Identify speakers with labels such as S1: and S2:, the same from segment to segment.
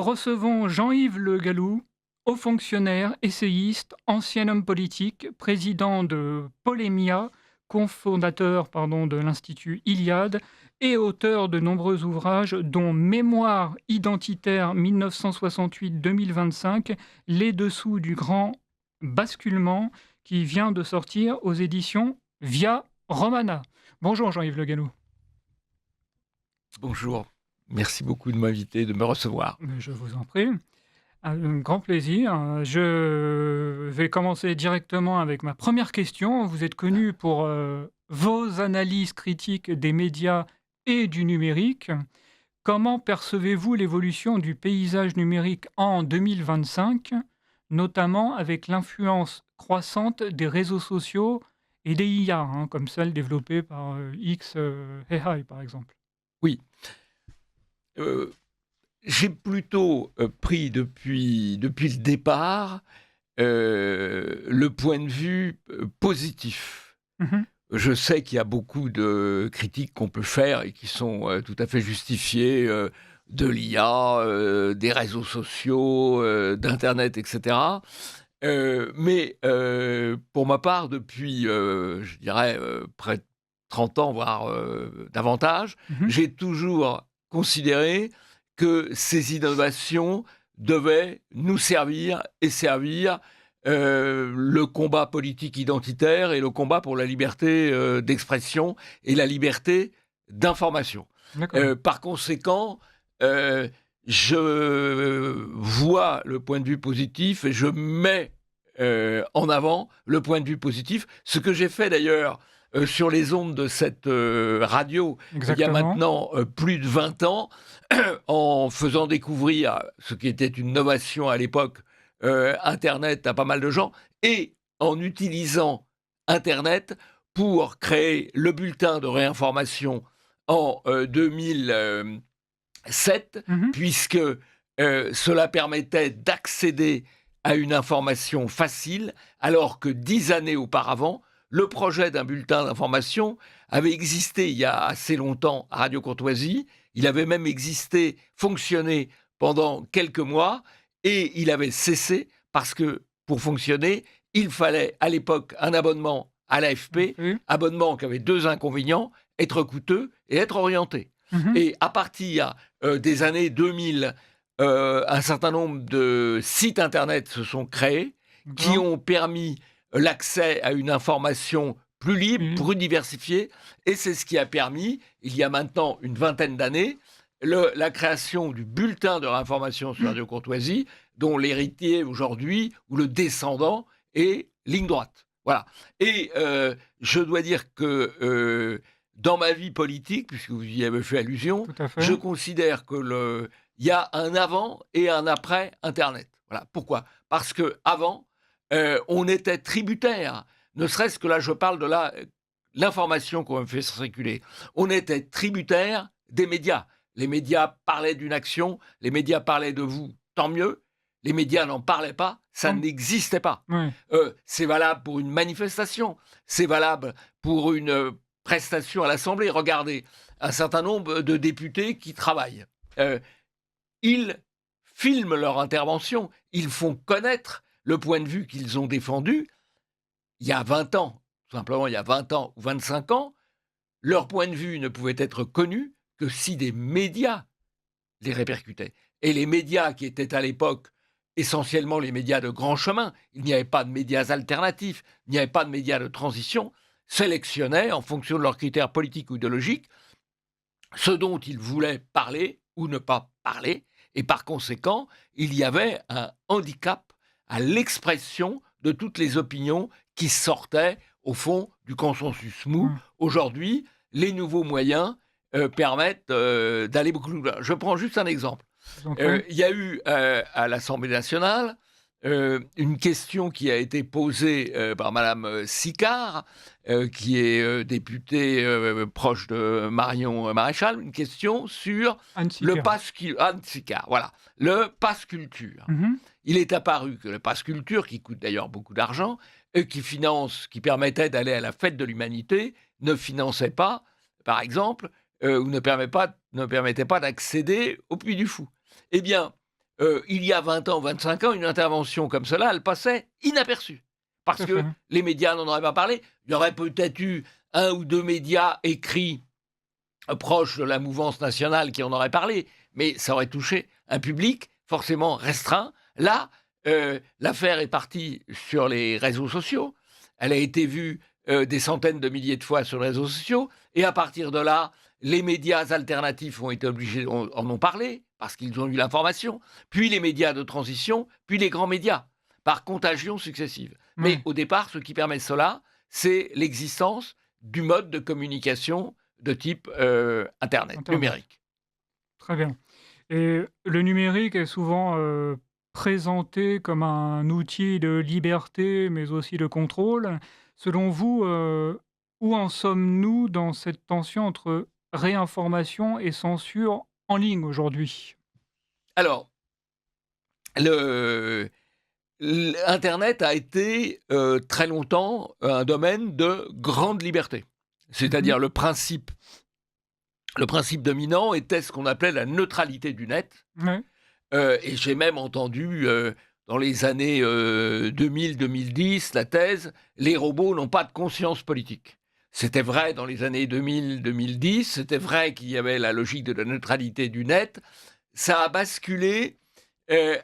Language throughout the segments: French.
S1: Nous recevons Jean-Yves Le Gallou, haut fonctionnaire, essayiste, ancien homme politique, président de Polémia, cofondateur de l'Institut Iliade et auteur de nombreux ouvrages dont Mémoire identitaire 1968-2025, Les dessous du grand basculement, qui vient de sortir aux éditions Via Romana. Bonjour Jean-Yves Le Gallou.
S2: Bonjour, merci beaucoup de m'inviter, de me recevoir.
S1: Mais je vous en prie. Un grand plaisir. Je vais commencer directement avec ma première question. Vous êtes connu pour vos analyses critiques des médias et du numérique. Comment percevez-vous l'évolution du paysage numérique en 2025, notamment avec l'influence croissante des réseaux sociaux et des IA, comme celle développée par X AI par exemple?
S2: Oui, euh, j'ai plutôt pris depuis le départ le point de vue positif.
S1: Mhm.
S2: Je sais qu'il y a beaucoup de critiques qu'on peut faire et qui sont tout à fait justifiées de l'IA, des réseaux sociaux, d'Internet, etc. Mais pour ma part, depuis, je dirais, près de 30 ans, voire davantage,
S1: Mhm.
S2: j'ai toujours considéré que ces innovations devaient nous servir et servir le combat politique identitaire et le combat pour la liberté d'expression et la liberté d'information.
S1: D'accord.
S2: Par conséquent, euh, je vois le point de vue positif et je mets en avant le point de vue positif. Ce que j'ai fait d'ailleurs sur les ondes de cette radio il y a
S1: Exactement.
S2: maintenant plus de 20 ans, en faisant découvrir ce qui était une novation à l'époque, Internet à pas mal de gens, et en utilisant Internet pour créer le bulletin de réinformation en 2007,
S1: Mhm.
S2: puisque cela permettait d'accéder à une information facile, alors que 10 années auparavant, le projet d'un bulletin d'information avait existé il y a assez longtemps à Radio Courtoisie. Il avait même existé, fonctionné pendant quelques mois, et il avait cessé parce que pour fonctionner, il fallait à l'époque un abonnement à l'AFP,
S1: Oui.
S2: abonnement qui avait deux inconvénients: être coûteux et être orienté.
S1: Mhm.
S2: Et à partir des années 2000, un certain nombre de sites internet se sont créés qui
S1: D'accord.
S2: ont permis l'accès à une information plus libre,
S1: Oui.
S2: plus diversifiée, et c'est ce qui a permis, il y a maintenant une vingtaine d'années, la création du bulletin de réinformation sur Radio Courtoisie, dont l'héritier aujourd'hui, ou le descendant, est Ligne Droite. Voilà. Et je dois dire que dans ma vie politique, puisque vous y avez fait allusion,
S1: Tout à fait.
S2: je considère que il y a un avant et un après Internet. Voilà. Pourquoi? Parce que avant, on était tributaire. Ne serait-ce que là, je parle de l'information qu'on fait circuler. On était tributaire des médias. Les médias parlaient d'une action, les médias parlaient de vous, tant mieux. Les médias n'en parlaient pas, ça
S1: Hum,
S2: n'existait pas.
S1: ouais.
S2: C'est valable pour une manifestation, c'est valable pour une prestation à l'Assemblée. Regardez, un certain nombre de députés qui travaillent. Euh, Ils filment leur intervention, ils font connaître le point de vue qu'ils ont défendu il y a 20 ans, tout simplement il y a 20 ans ou 25 ans. Leur point de vue ne pouvait être connu que si des médias les répercutaient. Et les médias qui étaient à l'époque essentiellement les médias de grand chemin, il n'y avait pas de médias alternatifs, il n'y avait pas de médias de transition, sélectionnaient en fonction de leurs critères politiques ou idéologiques ce dont ils voulaient parler ou ne pas parler, et par conséquent, il y avait un handicap à l'expression de toutes les opinions qui sortaient, au fond, du consensus mou.
S1: Hum.
S2: Aujourd'hui, les nouveaux moyens permettent d'aller beaucoup plus loin. Je prends juste un exemple.
S1: Je vous en prie.
S2: Il y a eu à l'Assemblée nationale une question qui a été posée par Madame Sicard, qui est députée proche de Marion Maréchal, une question sur
S1: Anne
S2: le
S1: Sicard.
S2: pass Anne Sicard, voilà, le pass culture.
S1: Mhm.
S2: Il est apparu que le pass culture, qui coûte d'ailleurs beaucoup d'argent, et qui permettait d'aller à la fête de l'humanité, ne finançait pas, par exemple, ou ne permettait pas d'accéder au Puy du Fou. Eh bien, il y a 20 ans, 25 ans, une intervention comme cela, elle passait inaperçue.
S1: Tout
S2: Parce
S1: à
S2: que
S1: fait.
S2: les médias n'en auraient pas parlé. Il y aurait peut-être eu un ou deux médias écrits proches de la mouvance nationale qui en auraient parlé, mais ça aurait touché un public forcément restreint. Là, l'affaire est partie sur les réseaux sociaux. Elle a été vue des centaines de milliers de fois sur les réseaux sociaux. Et à partir de là, les médias alternatifs ont été obligés, en ont parlé, parce qu'ils ont eu l'information. Puis les médias de transition, puis les grands médias, par contagion successive. Mais
S1: Ouais,
S2: au départ, ce qui permet cela, c'est l'existence du mode de communication de type Internet,
S1: internet.
S2: numérique.
S1: Très bien. Et le numérique est souvent, présenté comme un outil de liberté, mais aussi de contrôle. Selon vous, où en sommes-nous dans cette tension entre réinformation et censure en ligne aujourd'hui?
S2: Alors, le Internet a été, très longtemps, un domaine de grande liberté.
S1: Mmh.
S2: C'est-à-dire le principe dominant était ce qu'on appelait la neutralité du net,
S1: Ouais,
S2: et j'ai même entendu, dans les années, 2000-2010, la thèse: «Les robots n'ont pas de conscience politique». C'était vrai dans les années 2000-2010, c'était vrai qu'il y avait la logique de la neutralité du net. Ça a basculé,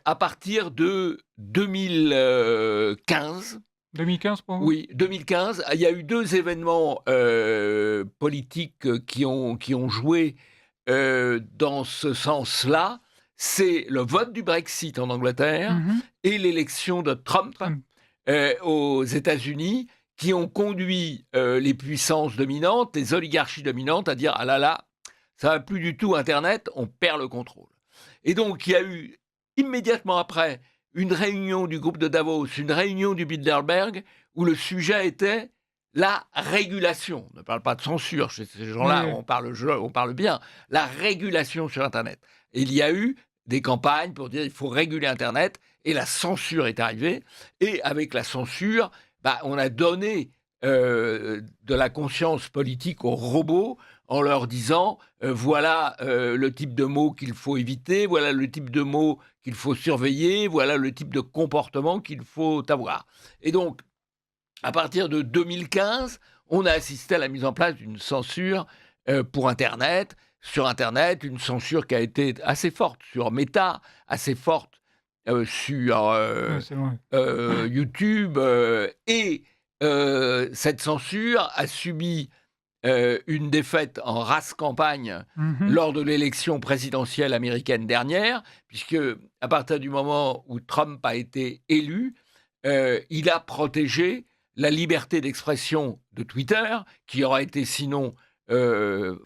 S2: à partir de 2015.
S1: 2015 pour vous?
S2: Oui, 2015, il y a eu 2 événements, politiques, qui ont joué, dans ce sens-là. C'est le vote du Brexit en Angleterre
S1: Mmh.
S2: et l'élection de Trump,
S1: Trump.
S2: aux États-Unis, qui ont conduit, les puissances dominantes, les oligarchies dominantes à dire: «Ah là là, ça va plus du tout internet, on perd le contrôle». Et donc il y a eu immédiatement après une réunion du groupe de Davos, une réunion du Bilderberg, où le sujet était la régulation. On ne parle pas de censure chez ces
S1: Oui,
S2: gens-là,
S1: oui.
S2: on parle bien. La régulation sur Internet. Et il y a eu des campagnes pour dire il faut réguler Internet, et la censure est arrivée. Et avec la censure, on a donné de la conscience politique aux robots en leur disant voilà le type de mots qu'il faut éviter, voilà le type de mots qu'il faut surveiller, voilà le type de comportement qu'il faut avoir. Et donc, à partir de 2015, on a assisté à la mise en place d'une censure pour Internet, sur Internet, une censure qui a été assez forte sur Meta, assez forte sur
S1: Ouais, c'est vrai.
S2: YouTube, et cette censure a subi une défaite en race campagne
S1: Mmh.
S2: lors de l'élection présidentielle américaine dernière, puisque à partir du moment où Trump a été élu, il a protégé la liberté d'expression de Twitter, qui aurait été sinon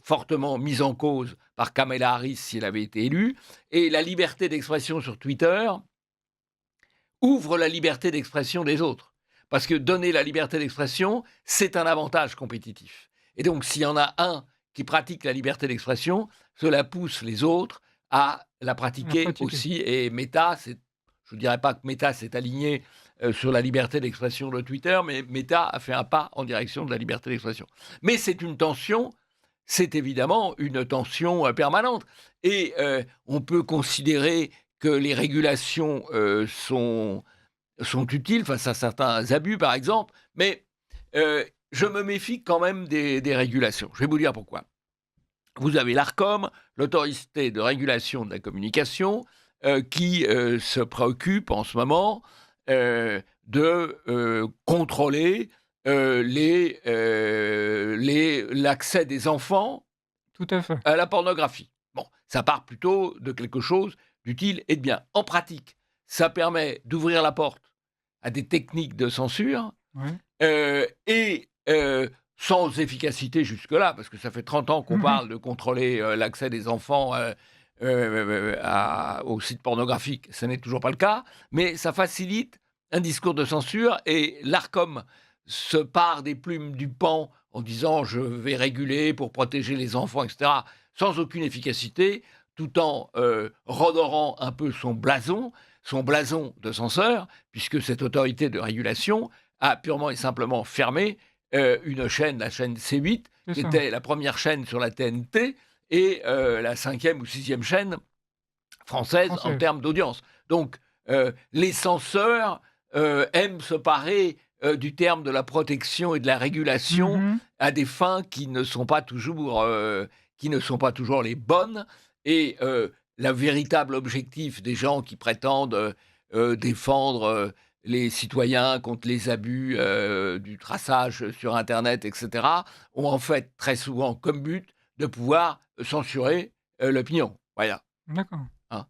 S2: fortement mise en cause par Kamala Harris si elle avait été élue. Et la liberté d'expression sur Twitter ouvre la liberté d'expression des autres. Parce que donner la liberté d'expression, c'est un avantage compétitif. Et donc, s'il y en a un qui pratique la liberté d'expression, cela pousse les autres à la
S1: À
S2: pratiquer
S1: pratiquer.
S2: aussi. Et Meta, je ne dirais pas que Meta s'est aligné sur la liberté d'expression de Twitter, mais Meta a fait un pas en direction de la liberté d'expression. Mais c'est une tension, c'est évidemment une tension permanente. Et on peut considérer que les régulations sont utiles face à certains abus, par exemple, mais je me méfie quand même des régulations. Je vais vous dire pourquoi. Vous avez l'ARCOM, l'autorité de régulation de la communication, qui se préoccupe en ce moment de contrôler l'accès des enfants
S1: Tout à fait.
S2: à la pornographie. Bon, ça part plutôt de quelque chose d'utile et de bien. En pratique, ça permet d'ouvrir la porte à des techniques de censure,
S1: Ouais.
S2: et sans efficacité jusque-là, parce que ça fait 30 ans qu'on
S1: Mmh.
S2: parle de contrôler l'accès des enfants aux sites pornographiques. Ce n'est toujours pas le cas, mais ça facilite un discours de censure, et l'ARCOM se part des plumes du paon en disant je vais réguler pour protéger les enfants, etc., sans aucune efficacité, tout en redorant un peu son blason de censeur, puisque cette autorité de régulation a purement et simplement fermé une chaîne, la chaîne C8,
S1: C'est
S2: qui
S1: ça.
S2: était la première chaîne sur la TNT, et la 5e ou 6e chaîne française en
S1: Française.
S2: termes d'audience. Donc, les censeurs aiment se parer du terme de la protection et de la régulation
S1: Mmh.
S2: à des fins qui ne sont pas toujours les bonnes. Et le véritable objectif des gens qui prétendent défendre les citoyens contre les abus du traçage sur Internet, etc., ont en fait très souvent comme but de pouvoir censurer l'opinion. Voilà.
S1: D'accord.
S2: Hein.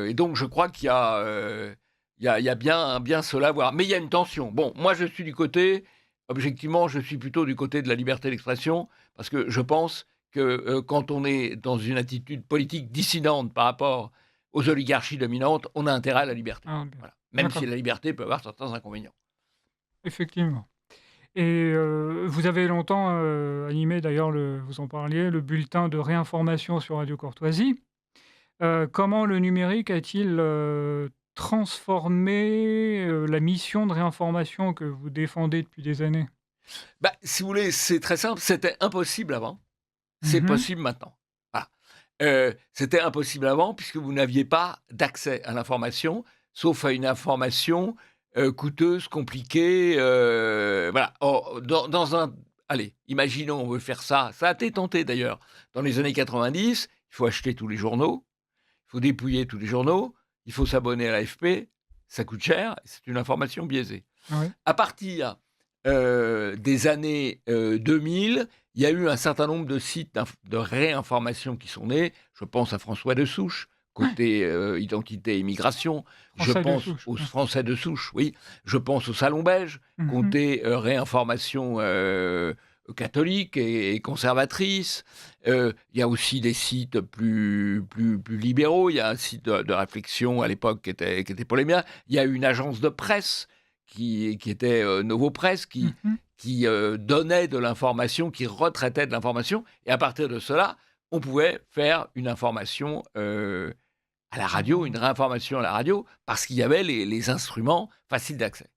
S2: Et donc je crois qu'il y a, il y a bien cela à voir. Mais il y a une tension. Bon, moi je suis du côté, objectivement, je suis plutôt du côté de la liberté d'expression, parce que je pense que quand on est dans une attitude politique dissidente par rapport aux oligarchies dominantes, on a intérêt à la liberté.
S1: Ah bien.
S2: Voilà. Même si
S1: D'accord,
S2: la liberté peut avoir certains inconvénients.
S1: effectivement. Et vous avez longtemps, animé d'ailleurs vous en parliez, le bulletin de réinformation sur Radio Courtoisie. Comment le numérique a-t-il, transformé, la mission de réinformation que vous défendez depuis des années?
S2: Bah, si vous voulez, c'est très simple, c'était impossible avant, c'est
S1: Mmh.
S2: possible maintenant. Voilà. C'était impossible avant puisque vous n'aviez pas d'accès à l'information, sauf à une information, coûteuse, compliquée, voilà. Or, dans un allez, imaginons, on veut faire ça, ça a été tenté d'ailleurs. Dans les années 90, il faut acheter tous les journaux, il faut dépouiller tous les journaux, il faut s'abonner à l'AFP, ça coûte cher, c'est une information biaisée.
S1: Oui.
S2: À partir, des années, 2000, il y a eu un certain nombre de sites de réinformation qui sont nés. Je pense à François de Souche,
S1: Ouais,
S2: côté, identité et immigration. Je
S1: Français de
S2: pense
S1: souche.
S2: aux
S1: Ouais.
S2: Français de souche, oui. Je pense au Salon Beige,
S1: Mmh.
S2: côté, réinformation, catholique et conservatrice. Il y a aussi des sites plus libéraux. Il y a un site de réflexion à l'époque qui était pour les miens. Il y a une agence de presse qui était Novo Press,
S1: Mmh.
S2: qui donnait de l'information, qui retraitait de l'information. Et à partir de cela, on pouvait faire une information à la radio, une
S1: Information.
S2: réinformation à la radio, parce qu'il y avait les instruments faciles d'accès.